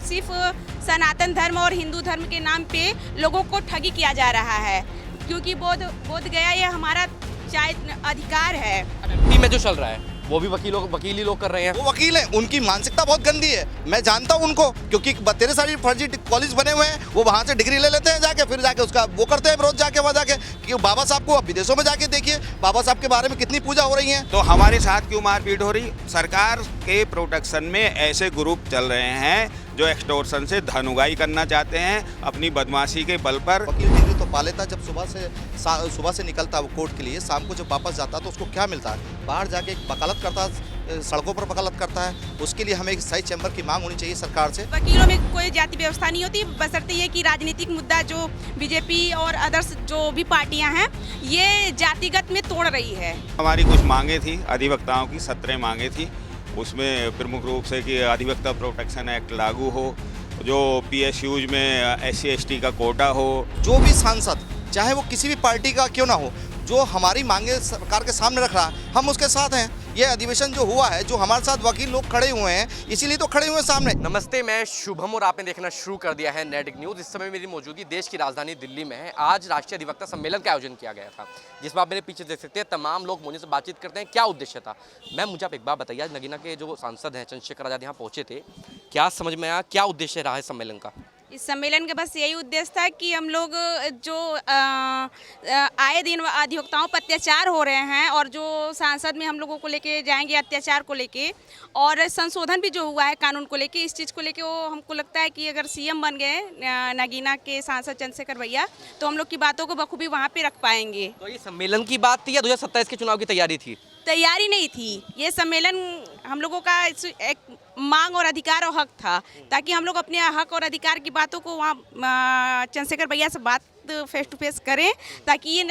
सिर्फ सनातन धर्म और हिंदू धर्म के नाम पे लोगों को ठगी किया जा रहा है, क्योंकि बोध गया ये हमारा शायद अधिकार है। एमपी में जो चल रहा है वो भी वकील ही लोग कर रहे हैं। वो वकील हैं, उनकी मानसिकता बहुत गंदी है। मैं जानता हूं उनको, क्योंकि तेरे सारी फर्जी कॉलेज बने हुए हैं। वो वहां से डिग्री ले लेते हैं जाके, फिर जाके उसका वो करते हैं रोज जाके वहां जाके। कि बाबा साहब को अब विदेशों में जाके देखिए, बाबा साहब के बारे में कितनी पूजा हो रही है। तो हमारे साथ क्यों मारपीट हो रही? सरकार के प्रोटेक्शन में ऐसे ग्रुप चल रहे हैं जो एक्सटोर्शन से धन उगाही करना चाहते हैं अपनी बदमाशी के बल पर। वकील डिग्री तो पा लेता, जब सुबह से निकलता वो कोर्ट के लिए, शाम को जब वापस जाता तो उसको क्या मिलता है? बाहर जाके वकालत करता, सड़कों पर वकालत करता है। उसके लिए हमें एक सही चैम्बर की मांग होनी चाहिए सरकार से। वकीलों में कोई जाति व्यवस्था नहीं होती, बशर्ते ये कि राजनीतिक मुद्दा जो बीजेपी और अदर्स जो भी पार्टियां हैं ये जातिगत में तोड़ रही है। हमारी कुछ मांगे थी, अधिवक्ताओं की 17 मांगे थी। उसमें प्रमुख रूप से कि अधिवक्ता प्रोटेक्शन एक्ट लागू हो, जो पीएसयूज में SC ST का कोटा हो। जो भी सांसद, चाहे वो किसी भी पार्टी का क्यों ना हो, जो हमारी मांगे सरकार के सामने रख रहा है, हम उसके साथ हैं। ये अधिवेशन जो हुआ है, जो हमारे साथ वकील लोग खड़े हुए हैं, इसीलिए तो खड़े हुए हैं सामने। नमस्ते, मैं शुभम और आपने देखना शुरू कर दिया है नेटिक न्यूज़। इस समय मेरी मौजूदगी देश की राजधानी दिल्ली में है। आज राष्ट्रीय अधिवक्ता सम्मेलन का आयोजन किया गया था, जिसमें आप मेरे पीछे देख सकते हैं तमाम लोग मुझे से बातचीत करते हैं। क्या उद्देश्य था, मुझे आप एक बात बताइए। नगीना के जो सांसद हैं चंद्रशेखर आजाद यहाँ पहुँचे थे, क्या समझ में आया, क्या उद्देश्य रहा है सम्मेलन का? इस सम्मेलन का बस यही उद्देश्य था कि हम लोग जो आए दिन अधिवक्ताओं पर अत्याचार हो रहे हैं और जो सांसद में हम लोगों को लेके जाएंगे अत्याचार को लेके, और संशोधन भी जो हुआ है कानून को लेके, इस चीज़ को लेके वो हमको लगता है कि अगर CM बन गए नगीना के सांसद चंद्रशेखर भैया, तो हम लोग की बातों को बखूबी वहाँ पे रख पाएंगे। तो ये सम्मेलन की बात थी या 2027 के चुनाव की तैयारी थी? तैयारी नहीं थी, ये सम्मेलन हम लोगों का एक मांग और अधिकार और हक था, ताकि हम लोग अपने हक और अधिकार की बातों को वहाँ चंद्रशेखर भैया से बात फेस टू फेस करें, ताकि ये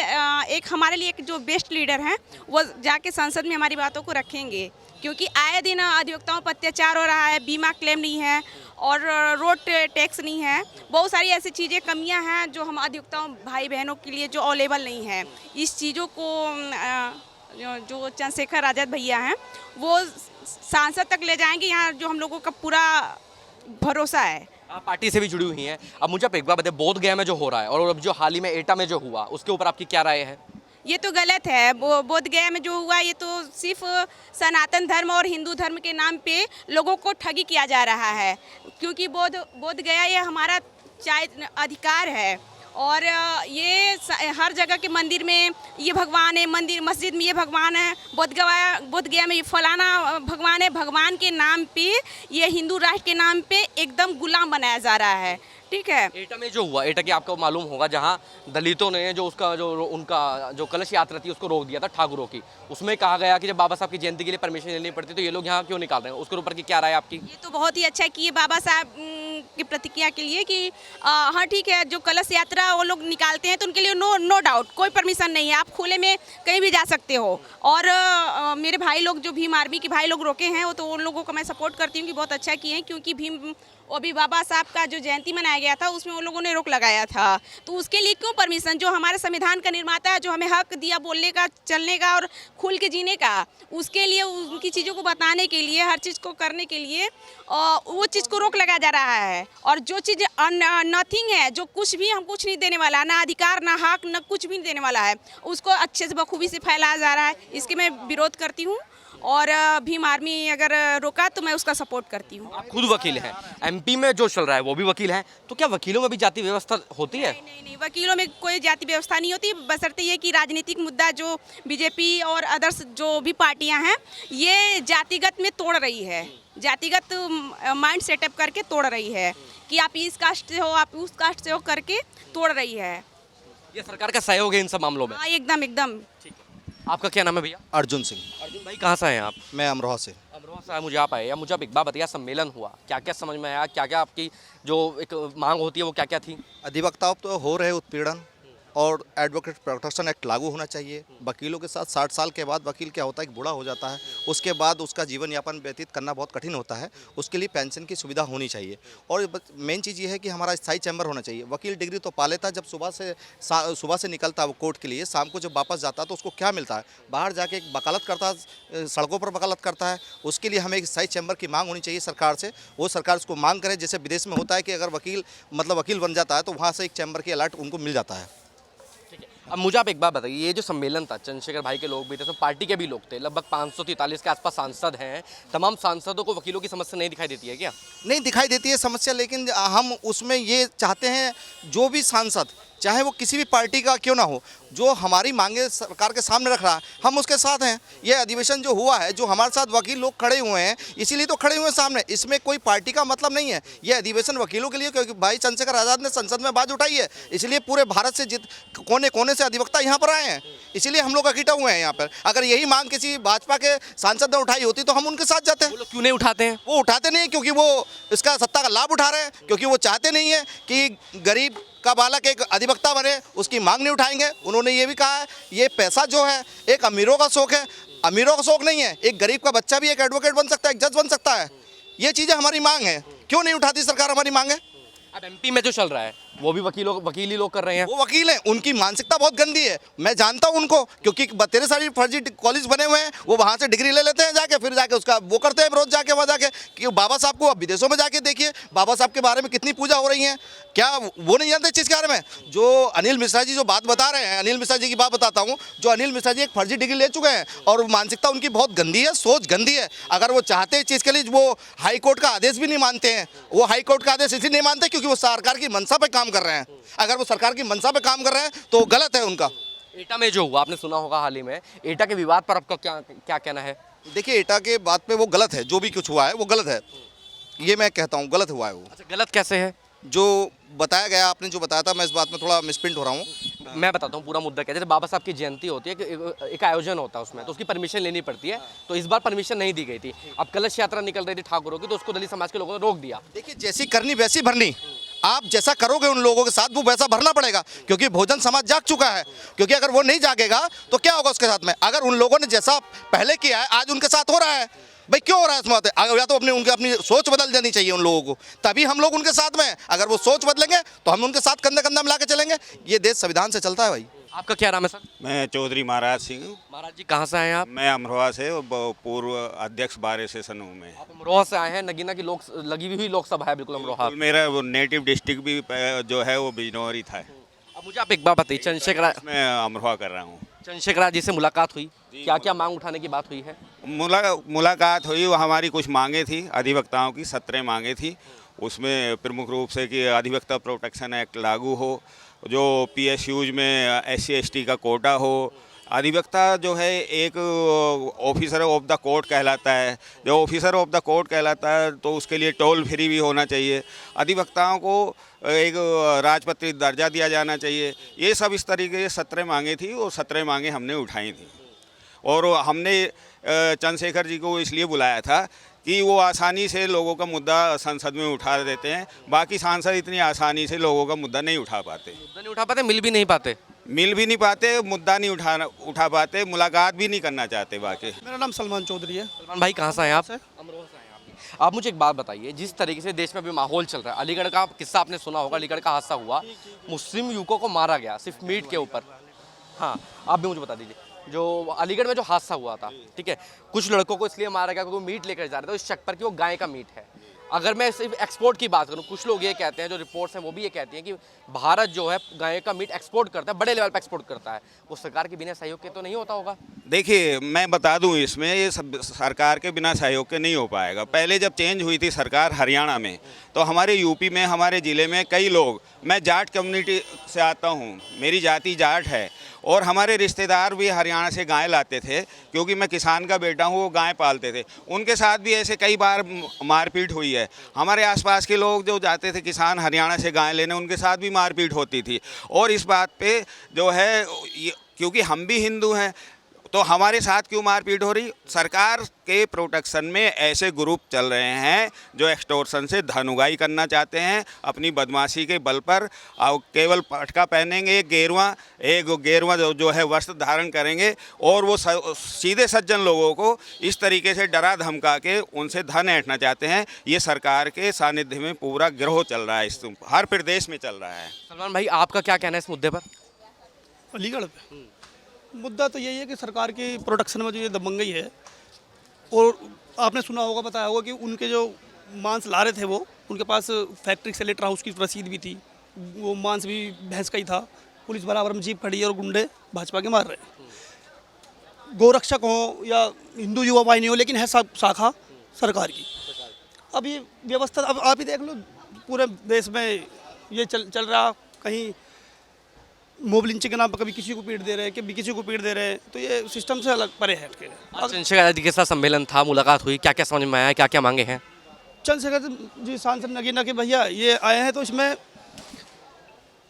एक हमारे लिए एक जो बेस्ट लीडर हैं वो जाके संसद में हमारी बातों को रखेंगे। क्योंकि आए दिन अधिवक्ताओं पर अत्याचार हो रहा है, बीमा क्लेम नहीं है और रोड टैक्स नहीं है, बहुत सारी ऐसी चीज़ें कमियां हैं जो हम अधिवक्ताओं भाई बहनों के लिए जो अवेलेबल नहीं है। इस चीज़ों को जो चंद्रशेखर आजाद भैया हैं वो सांसद तक ले जाएंगे, यहाँ जो हम लोगों का पूरा भरोसा है। आप पार्टी से भी जुड़ी हुई हैं। अब मुझे आप एक बार बताइए, बोध गया में जो हो रहा है और अब जो हाल ही में एटा में जो हुआ, उसके ऊपर आपकी क्या राय है? ये तो गलत है। बोध गया में जो हुआ ये तो सिर्फ सनातन धर्म और हिंदू धर्म के नाम पे लोगों को ठगी किया जा रहा है, क्योंकि बोध गया ये हमारा शायद अधिकार है। और ये हर जगह के मंदिर में ये भगवान है, मंदिर मस्जिद में ये भगवान है, बोध गया में ये फलाना भगवान है। भगवान के नाम पे ये हिंदू राष्ट्र के नाम पे एकदम गुलाम बनाया जा रहा है। ठीक है, एटा में जो हुआ, एटा की आपको मालूम होगा, जहां दलितों ने जो उनका जो कलश यात्रा थी उसको रोक दिया था ठाकुरों की। उसमें कहा गया कि जब बाबा साहब की जयंती के लिए परमिशन लेनी पड़ती तो ये लोग यहाँ क्यों निकाल रहे हैं, उसके ऊपर की क्या राय आपकी? ये तो बहुत ही अच्छा किए बाबा साहब की प्रतिक्रिया के लिए कि हाँ ठीक है, जो कलश यात्रा वो लोग निकालते हैं तो उनके लिए नो डाउट कोई परमिशन नहीं है, आप खुले में कहीं भी जा सकते हो। और मेरे भाई लोग जो भीम आर्मी के भाई लोग रोके हैं वो तो उन लोगों को मैं सपोर्ट करती हूँ कि बहुत अच्छा किए हैं, क्योंकि भीम अभी बाबा साहब का जो जयंती मनाया गया था उसमें उन लोगों ने रोक लगाया था, तो उसके लिए क्यों परमिशन? जो हमारे संविधान का निर्माता है, जो हमें हक दिया बोलने का, चलने का और खुल के जीने का, उसके लिए उनकी चीज़ों को बताने के लिए, हर चीज़ को करने के लिए वो चीज़ को रोक लगाया जा रहा है। और जो चीज़ नथिंग है, जो कुछ भी हम कुछ नहीं देने वाला, ना अधिकार ना हक ना कुछ भी नहीं देने वाला है, उसको अच्छे से बखूबी से फैलाया जा रहा है। इसके मैं विरोध करती हूँ और भीम आर्मी अगर रोका तो मैं उसका सपोर्ट करती हूँ। आप खुद वकील हैं, MP में जो चल रहा है वो भी वकील हैं, तो क्या वकीलों में भी जाति व्यवस्था होती है? नहीं, वकीलों में कोई जाति व्यवस्था नहीं होती, बशर्ते ये कि राजनीतिक मुद्दा जो बीजेपी और अदर्स जो भी पार्टियां हैं ये जातिगत में तोड़ रही है, जातिगत माइंड सेटअप करके तोड़ रही है कि आप इस कास्ट से हो, आप उस कास्ट से हो करके तोड़ रही है। ये सरकार का सहयोग है इन सब मामलों में? हाँ, एकदम। आपका क्या नाम है भैया? अर्जुन सिंह। अर्जुन भाई, कहाँ से हैं आप? मैं अमरोहा से। अमरोहा से मुझे आप आए, या मुझे आप एक बात बताइए, सम्मेलन हुआ, क्या क्या समझ में आया, क्या क्या आपकी जो एक मांग होती है वो क्या क्या थी? अधिवक्ताओं तो हो रहे उत्पीड़न, और एडवोकेट प्रोटेक्शन एक्ट लागू होना चाहिए। वकीलों के साथ 60 साल के बाद वकील क्या होता है कि बूढ़ा हो जाता है, उसके बाद उसका जीवन यापन व्यतीत करना बहुत कठिन होता है, उसके लिए पेंशन की सुविधा होनी चाहिए। और मेन चीज़ ये है कि हमारा स्थायी चैम्बर होना चाहिए। वकील डिग्री तो पा लेता है, जब सुबह से निकलता है वो कोर्ट के लिए, शाम को जब वापस जाता है तो उसको क्या मिलता है? बाहर जाके एक वकालत करता है, सड़कों पर वकालत करता है। उसके लिए हमें एक स्थायी चैम्बर की मांग होनी चाहिए सरकार से। वो सरकार उसको मांग करे, जैसे विदेश में होता है कि अगर वकील बन जाता है तो वहाँ से एक चैम्बर की अलर्ट उनको मिल जाता है। अब मुझे आप एक बात बताइए, ये जो सम्मेलन था, चंद्रशेखर भाई के लोग भी थे, सब पार्टी के भी लोग थे, लगभग 543 के आसपास सांसद हैं। तमाम सांसदों को वकीलों की समस्या नहीं दिखाई देती है क्या? नहीं दिखाई देती है समस्या, लेकिन हम उसमें ये चाहते हैं जो भी सांसद, चाहे वो किसी भी पार्टी का क्यों ना हो, जो हमारी मांगे सरकार के सामने रख रहा है, हम उसके साथ हैं। ये अधिवेशन जो हुआ है, जो हमारे साथ वकील लोग खड़े हुए हैं, इसीलिए तो खड़े हुए हैं सामने। इसमें कोई पार्टी का मतलब नहीं है। ये अधिवेशन वकीलों के लिए, क्योंकि भाई चंद्रशेखर आज़ाद ने संसद में बात उठाई है, इसलिए पूरे भारत से कोने कोने से अधिवक्ता यहाँ पर आए हैं, इसीलिए हम लोग इकट्ठा हुए हैं यहाँ पर। अगर यही मांग किसी भाजपा के सांसद ने उठाई होती तो हम उनके साथ जाते हैं। वो लोग क्यों नहीं उठाते हैं? वो उठाते नहीं क्योंकि वो इसका सत्ता का लाभ उठा रहे हैं, क्योंकि वो चाहते नहीं है कि गरीब का बालक एक अधिवक्ता बने, उसकी मांग नहीं उठाएंगे। उन्होंने ये भी कहा है, ये पैसा जो है एक अमीरों का शौक है, अमीरों का शौक नहीं है। एक गरीब का बच्चा भी एक एडवोकेट बन सकता है, एक जज बन सकता है। ये चीज़ें हमारी मांग है। क्यों नहीं उठाती सरकार हमारी मांग है? अब एमपी में जो चल रहा है वो भी वकील ही लोग कर रहे हैं। वो वकील हैं, उनकी मानसिकता बहुत गंदी है। मैं जानता हूं उनको, क्योंकि बतेरे सारी फर्जी कॉलेज बने हुए हैं। वो वहां से डिग्री ले लेते हैं जाके, फिर जाके उसका वो करते हैं रोज जाके वहाँ जाके कि बाबा साहब को अब विदेशों में जाके देखिए, बाबा साहब के बारे में कितनी पूजा हो रही है। क्या वो नहीं जानते इस चीज़ के बारे में? जो अनिल मिश्रा जी जो बात बता रहे हैं, अनिल मिश्रा जी की बात बताता हूँ। जो अनिल मिश्रा जी एक फर्जी डिग्री ले चुके हैं और मानसिकता उनकी बहुत गंदी है, सोच गंदी है। अगर वो चाहते इस चीज़ के लिए, वो हाई कोर्ट का आदेश भी नहीं मानते हैं। वो हाई कोर्ट का आदेश इसलिए नहीं मानते क्योंकि वो सरकार की मंशा पे काम कर रहे हैं। अगर वो सरकार की मंशा पे काम कर रहे हैं तो गलत है उनका। एटा में जो हुआ, आपने सुना होगा हाल ही में, एटा के विवाद पर आपका क्या कहना है? देखिए, एटा के बात पे वो गलत है, जो भी कुछ हुआ है वो गलत है। ये मैं कहता हूँ गलत हुआ है वो। अच्छा, गलत कैसे है? जो बताया गया, आपने जो बताया था, मैं इस बात में थोड़ा मिसप्रिंट हो रहा हूँ। मैं बताता हूँ पूरा मुद्दा क्या है। जैसे बाबा साहब की जयंती होती है, एक आयोजन होता है उसमें, तो उसकी परमिशन लेनी पड़ती है। तो इस बार परमिशन नहीं दी गई थी। अब कलश यात्रा निकल रही थी ठाकुरों की, तो उसको दलित समाज के लोगों ने रोक दिया। देखिए, जैसी करनी वैसी भरनी। आप जैसा करोगे उन लोगों के साथ, वो वैसा भरना पड़ेगा, क्योंकि बहुजन समाज जाग चुका है। क्योंकि अगर वो नहीं जागेगा तो क्या होगा उसके साथ में? अगर उन लोगों ने जैसा पहले किया है आज उनके साथ हो रहा है, भाई क्यों हो रहा है इसमें? अगर या तो अपनी सोच बदल देनी चाहिए उन लोगों को, तभी हम लोग उनके साथ में हैं। अगर वो सोच बदलेंगे तो हम उनके साथ कंधे कंधा मिला के चलेंगे। ये देश संविधान से चलता है भाई। आपका क्या नाम है सर? मैं चौधरी महाराज सिंह। महाराज जी, कहाँ से आए हैं आप? मैं अमरोहा से, पूर्व अध्यक्ष बार एसोसिएशन हूँ मैं। आप अमरोहा से आए हैं। नगीना की लगी हुई लोकसभा है बिल्कुल अमरोहा। मेरा वो नेटिव डिस्ट्रिक्ट भी जो है वो बिजनौर था। अब मुझे आप एक बात बताइए, चंद्रशेखर, मैं अमरोहा कर रहा हूँ। चंद्रशेखर जी से मुलाकात हुई, क्या क्या मांग उठाने की बात हुई है? मुलाकात हुई, वो हमारी कुछ मांगे थी, अधिवक्ताओं की 17 मांगे थी। उसमें प्रमुख रूप से कि अधिवक्ता प्रोटेक्शन एक्ट लागू हो, जो PSUs में SC ST का कोटा हो, अधिवक्ता जो है एक ऑफिसर ऑफ द कोर्ट कहलाता है। जो ऑफिसर ऑफ द कोर्ट कहलाता है तो उसके लिए टोल फ्री भी होना चाहिए। अधिवक्ताओं को एक राजपत्रित दर्जा दिया जाना चाहिए। ये सब इस तरीके से 17 मांगे थी और 17 मांगे हमने उठाई थी। और हमने चंद्रशेखर जी को इसलिए बुलाया था कि वो आसानी से लोगों का मुद्दा संसद में उठा देते हैं। बाकी सांसद इतनी आसानी से लोगों का मुद्दा नहीं उठा पाते। मुद्दा नहीं उठा पाते, मिल भी नहीं पाते, मुद्दा नहीं उठा पाते, मुलाकात भी नहीं करना चाहते। बाकी मेरा नाम सलमान चौधरी है। सलमान भाई, कहाँ से आए आप? अमरोहा से आए आप मुझे एक बात बताइए, जिस तरीके से देश में अभी माहौल चल रहा है, अलीगढ़ का किस्सा आपने सुना होगा, अलीगढ़ का हादसा हुआ, मुस्लिम युवकों को मारा गया सिर्फ मीट के ऊपर। हाँ, आप भी मुझे बता दीजिए, जो अलीगढ़ में जो हादसा हुआ था, ठीक है, कुछ लड़कों को इसलिए मारा गया क्योंकि मीट लेकर जा रहे थे इस शक पर कि वो गाय का मीट है। अगर मैं सिर्फ एक्सपोर्ट की बात करूं, कुछ लोग ये कहते हैं, जो रिपोर्ट्स हैं वो भी ये कहती हैं कि भारत जो है गाय का मीट एक्सपोर्ट करता है, बड़े लेवल पर एक्सपोर्ट करता है, वो सरकार के बिना सहयोग के तो नहीं होता होगा। देखिए, मैं बता दूं, इसमें ये सब सरकार के बिना सहयोग के नहीं हो पाएगा। पहले जब चेंज हुई थी सरकार हरियाणा में, तो हमारे यूपी में, हमारे ज़िले में कई लोग, मैं जाट कम्युनिटी से आता हूं, मेरी जाति जाट है, और हमारे रिश्तेदार भी हरियाणा से गाय लाते थे, क्योंकि मैं किसान का बेटा हूँ, वो गाय पालते थे। उनके साथ भी ऐसे कई बार मारपीट हुई है। हमारे आसपास के लोग जो जाते थे किसान हरियाणा से गाय लेने, उनके साथ भी मारपीट होती थी। और इस बात पे जो है, क्योंकि हम भी हिंदू हैं, तो हमारे साथ क्यों मारपीट हो रही? सरकार के प्रोटेक्शन में ऐसे ग्रुप चल रहे हैं जो एक्सटोर्शन से धन उगाही करना चाहते हैं अपनी बदमाशी के बल पर। और केवल पटका पहनेंगे, एक गेरुआ जो है वस्त्र धारण करेंगे और वो सीधे सज्जन लोगों को इस तरीके से डरा धमका के उनसे धन ऐंठना चाहते हैं। ये सरकार के सानिध्य में पूरा गिरोह चल रहा है, इस हर प्रदेश में चल रहा है। सलमान भाई, आपका क्या कहना है इस मुद्दे पर? अलीगढ़ पे मुद्दा तो यही है कि सरकार की प्रोडक्शन में जो ये दबंगई है, और आपने सुना होगा, बताया होगा कि उनके जो मांस ला रहे थे वो, उनके पास फैक्ट्री सेलेक्टर हाउस की रसीद भी थी, वो मांस भी भैंस का ही था। पुलिस बराबर में जीप खड़ी है और गुंडे भाजपा के मार रहे हैं। गोरक्षक हो या हिंदू युवा वाहिनी हो, लेकिन है शाखा सरकार की। अब ये व्यवस्था अब आप ही देख लो, पूरे देश में ये चल रहा। कहीं मोब लिंचिंग के नाम पर कभी किसी को पीट दे रहे हैं, कभी किसी को पीट दे रहे हैं, तो ये सिस्टम से अलग परे है हटके। आज चंद्रशेखर आज़ाद के साथ सम्मेलन था, मुलाकात हुई, क्या क्या समझ में आया, क्या क्या मांगे हैं? चंद्रशेखर जी सांसद नगीना के भैया ये आए हैं, तो इसमें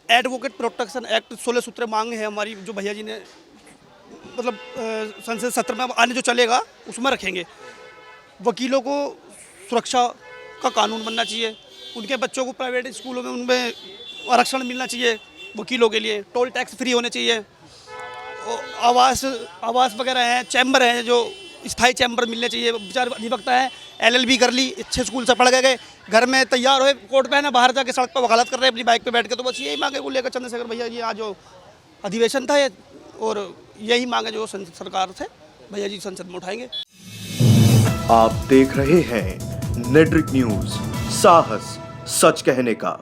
एडवोकेट प्रोटेक्शन एक्ट 16 सूत्र मांगे हैं हमारी, जो भैया जी ने मतलब संसद सत्र में आने जो चलेगा उसमें रखेंगे। वकीलों को सुरक्षा का कानून बनना चाहिए, उनके बच्चों को प्राइवेट स्कूलों में उनमें आरक्षण मिलना चाहिए, वकीलों के लिए टोल टैक्स फ्री होने चाहिए, आवास वगैरह हैं, चैम्बर हैं जो स्थायी चैम्बर मिलने चाहिए। बेचारे अधिवक्ता है, LLB कर ली, अच्छे स्कूल से पढ़ गए, घर में तैयार हुए, कोर्ट पहने, बाहर जाके सड़क पर वकालत कर रहे हैं अपनी बाइक पे बैठ के। तो बस यही मांगे को लेकर चंद्रशेखर भैया जी आज जो अधिवेशन था, और यही मांगे जो सरकार से भैया जी संसद में उठाएंगे। आप देख रहे हैं नेट्रिक न्यूज, साहस सच कहने का।